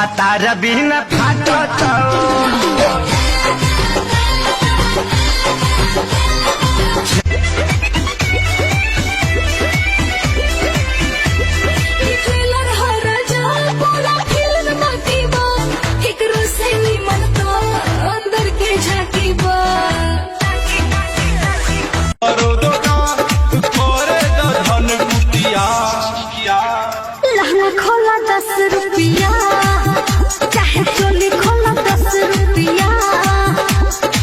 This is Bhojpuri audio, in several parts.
भातार बिना फाटत खोला 10 रुपया चाहे चोली खोला 10 रुपया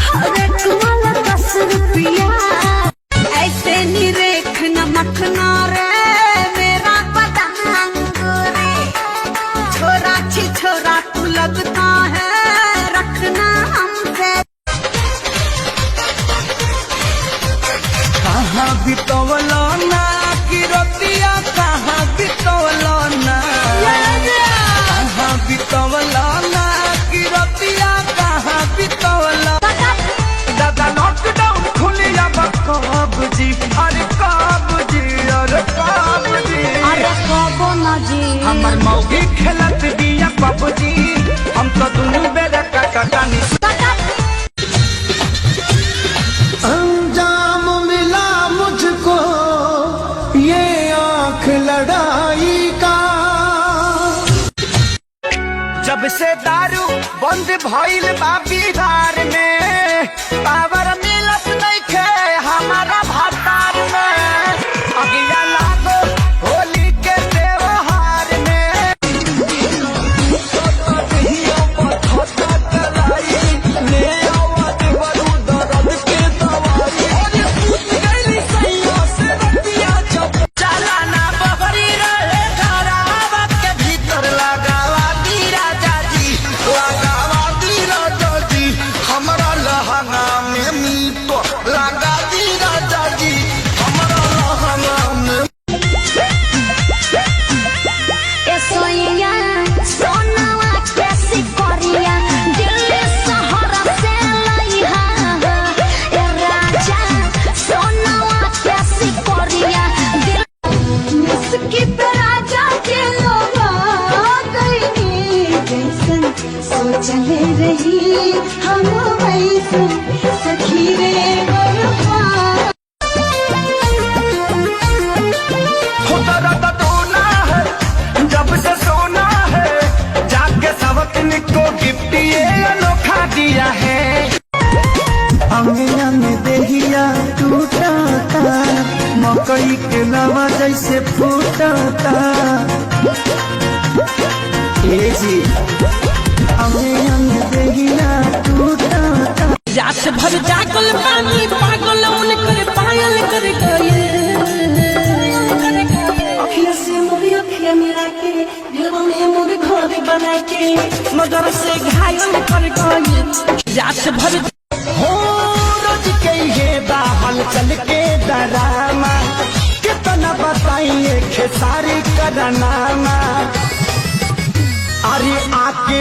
हर एक वाला 10 रुपया ऐसे नहीं देखना मखना रे मेरा बदन रे छोरा छी छोरा तू लगता है रखना हमसे कहाँ बितवलो ना कि रतिया कहाँ बितवलो ना कहाँ बितवलो ना कि रतिया कहाँ बितवलो दादा लॉकडाउन खुलिया कब जी अरे कब जी अरे कब जी अरे कबो ना जी हमर मौगी खेलत दिया पबजी हम तो दुनू बेरा कटानी अंजाम मिला मुझको ये आँख लड़ाई का जब से दारू बंद भइल बा बिहार में पावर मिलत नइखे हमारा भातार में अगिया लागो होली के त्योहार में ले आवत बरू दर्द के दवाई चलाना बबरी रहे घरावा के भीतर लगावा दीरा जाजी लगावा दीरा जाजी हमरा लहंगा में मीट लगा दीरा जाजी हमरा लहंगा में ए सोइया सोनावा कैसी कोरिया दिल्ली शहर से लइहा ए राजा सोनावा कैसी कोरिया मुस्की पे राजा के लोगा गई जैसन सोचले रही हम वैसन सखी रे बरपा दर्द दोना है जब से सोना है जाके सबक को गिफ्ट ये अनोखा दिया है अंगना में देहिया टूटा था मकई के नवा जैसे फूटा था ये जी अंगना में देहिया टूटा था रात भर जागल पानी पागल उनकर पायल कर गए अखिया से मोरी अखिया मिला के दिलवा में मोरी घर बना के मगर से घायल कर गए रात भर हो रोज के ये बाहल चल के डरामा कितना बताइए खेसारी करनामा अरे आके